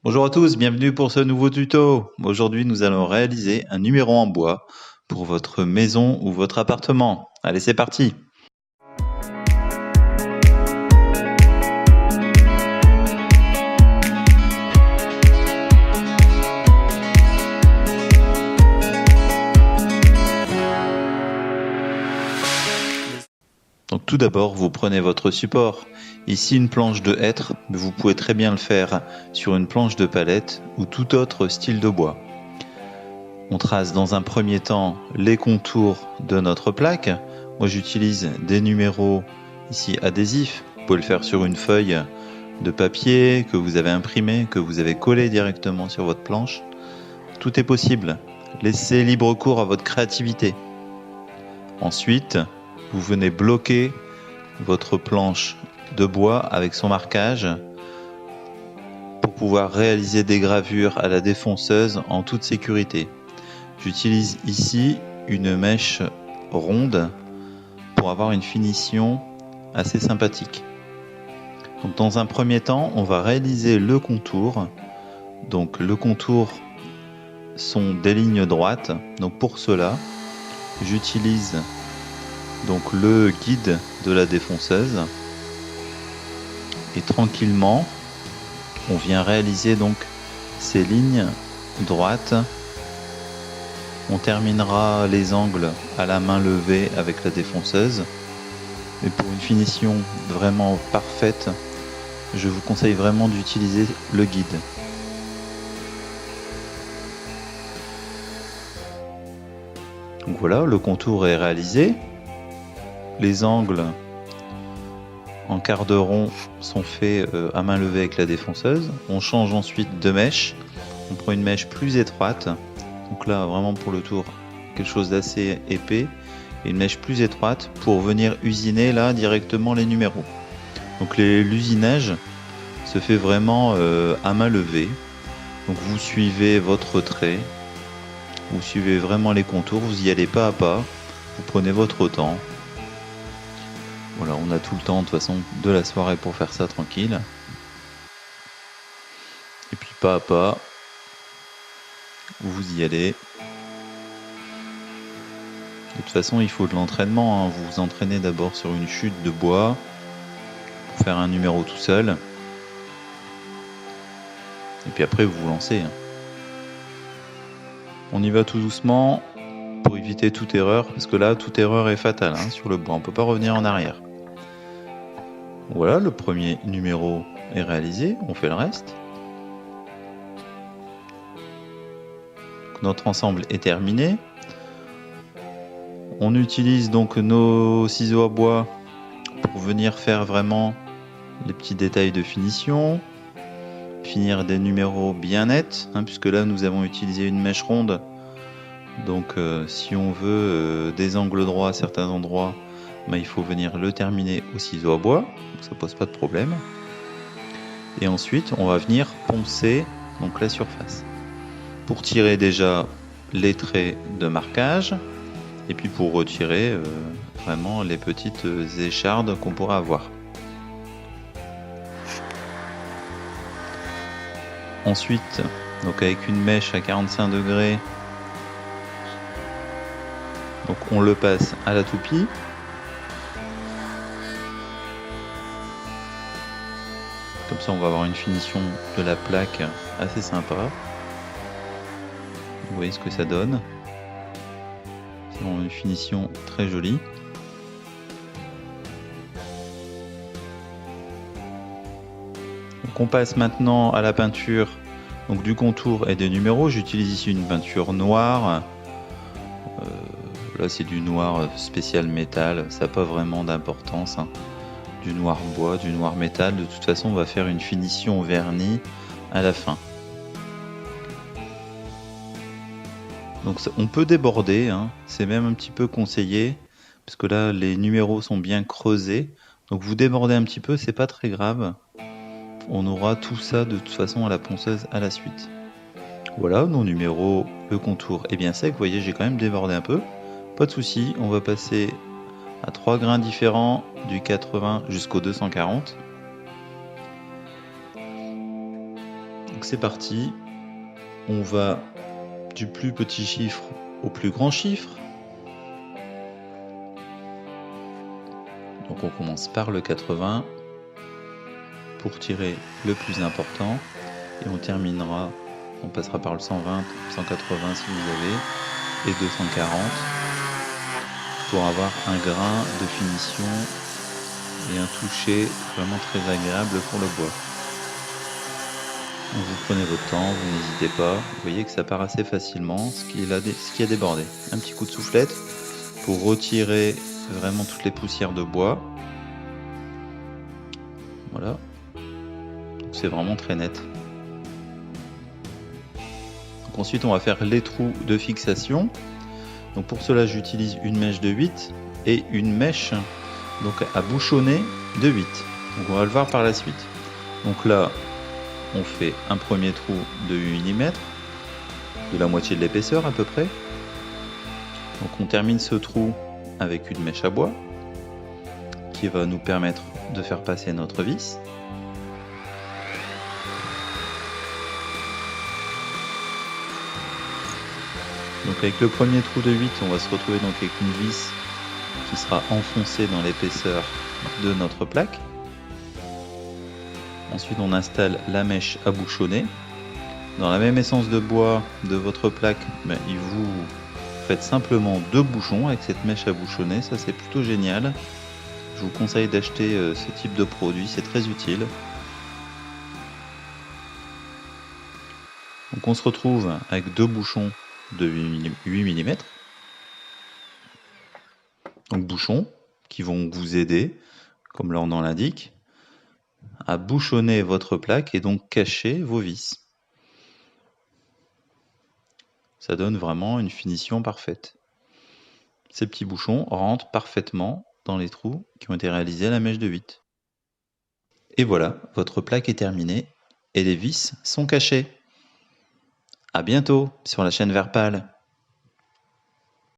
Bonjour à tous, bienvenue pour ce nouveau tuto. Aujourd'hui, nous allons réaliser un numéro en bois pour votre maison ou votre appartement. Allez, c'est parti. Donc tout d'abord, vous prenez votre support. Ici, une planche de hêtre, mais vous pouvez très bien le faire sur une planche de palette ou tout autre style de bois. On trace dans un premier temps les contours de notre plaque. Moi, j'utilise des numéros ici adhésifs. Vous pouvez le faire sur une feuille de papier que vous avez imprimé, que vous avez collé directement sur votre planche. Tout est possible. Laissez libre cours à votre créativité. Ensuite, vous venez bloquer votre planche de bois avec son marquage pour pouvoir réaliser des gravures à la défonceuse en toute sécurité. J'utilise ici une mèche ronde pour avoir une finition assez sympathique. Donc, dans un premier temps, on va réaliser le contour. Donc le contour sont des lignes droites. Donc pour cela, j'utilise donc le guide de la défonceuse et tranquillement, on vient réaliser donc ces lignes droites. On terminera les angles à la main levée avec la défonceuse. Et pour une finition vraiment parfaite, je vous conseille vraiment d'utiliser le guide. Donc voilà, le contour est réalisé. Les angles en quart de rond sont faits à main levée avec la défonceuse. On change ensuite de mèche. On prend une mèche plus étroite. Donc là, vraiment pour le tour, quelque chose d'assez épais. Et une mèche plus étroite pour venir usiner là directement les numéros. Donc l'usinage se fait vraiment à main levée. Donc vous suivez votre trait. Vous suivez vraiment les contours. Vous y allez pas à pas. Vous prenez votre temps. Voilà, on a tout le temps de toute façon de la soirée pour faire ça tranquille. Et puis pas à pas, vous y allez. De toute façon, il faut de l'entraînement. Vous vous entraînez d'abord sur une chute de bois pour faire un numéro tout seul. Et puis après, vous vous lancez. On y va tout doucement pour éviter toute erreur, parce que là, toute erreur est fatale sur le bois. On ne peut pas revenir en arrière. Voilà, le premier numéro est réalisé. On fait le reste. Notre ensemble est terminé. On utilise donc nos ciseaux à bois pour venir faire vraiment les petits détails de finition, finir des numéros bien nets, puisque là nous avons utilisé une mèche ronde. Donc si on veut des angles droits à certains endroits, il faut venir le terminer au ciseau à bois, donc ça pose pas de problème. Et ensuite on va venir poncer donc la surface pour tirer déjà les traits de marquage. Et puis pour retirer vraiment les petites échardes qu'on pourra avoir. Ensuite, donc avec une mèche à 45 degrés, donc on le passe à la toupie. Comme ça on va avoir une finition de la plaque assez sympa. Vous voyez ce que ça donne. Une finition très jolie. Donc on passe maintenant à la peinture donc du contour et des numéros. J'utilise ici une peinture noire. Là c'est du noir spécial métal, ça n'a pas vraiment d'importance. Du noir bois, du noir métal. De toute façon on va faire une finition vernie à la fin. Donc on peut déborder, c'est même un petit peu conseillé, parce que là les numéros sont bien creusés. Donc vous débordez un petit peu, c'est pas très grave. On aura tout ça de toute façon à la ponceuse à la suite. Voilà, nos numéros, le contour est bien sec. Vous voyez, j'ai quand même débordé un peu. Pas de souci, on va passer à 3 grains différents, du 80 jusqu'au 240. Donc c'est parti, on va du plus petit chiffre au plus grand chiffre. Donc on commence par le 80 pour tirer le plus important et on terminera, on passera par le 120, 180 si vous avez, et 240 pour avoir un grain de finition et un toucher vraiment très agréable pour le bois. Donc vous prenez votre temps, vous n'hésitez pas, vous voyez que ça part assez facilement, ce qui a débordé. Un petit coup de soufflette pour retirer vraiment toutes les poussières de bois. Voilà, c'est vraiment très net. Donc ensuite on va faire les trous de fixation. Donc pour cela j'utilise une mèche de 8 et une mèche donc à bouchonner de 8. Donc on va le voir par la suite. Donc là on fait un premier trou de 8 mm, de la moitié de l'épaisseur à peu près. Donc on termine ce trou avec une mèche à bois qui va nous permettre de faire passer notre vis. Donc avec le premier trou de 8, on va se retrouver donc avec une vis qui sera enfoncée dans l'épaisseur de notre plaque. Ensuite on installe la mèche à bouchonner. Dans la même essence de bois de votre plaque, il vous faites simplement 2 bouchons avec cette mèche à bouchonner, ça c'est plutôt génial. Je vous conseille d'acheter ce type de produit, c'est très utile. Donc on se retrouve avec 2 bouchons de 8 mm. Donc bouchons qui vont vous aider, comme leur nom l'indique, à bouchonner votre plaque et donc cacher vos vis. Ça donne vraiment une finition parfaite. Ces petits bouchons rentrent parfaitement dans les trous qui ont été réalisés à la mèche de 8. Et voilà, votre plaque est terminée et les vis sont cachées. À bientôt sur la chaîne Verpal.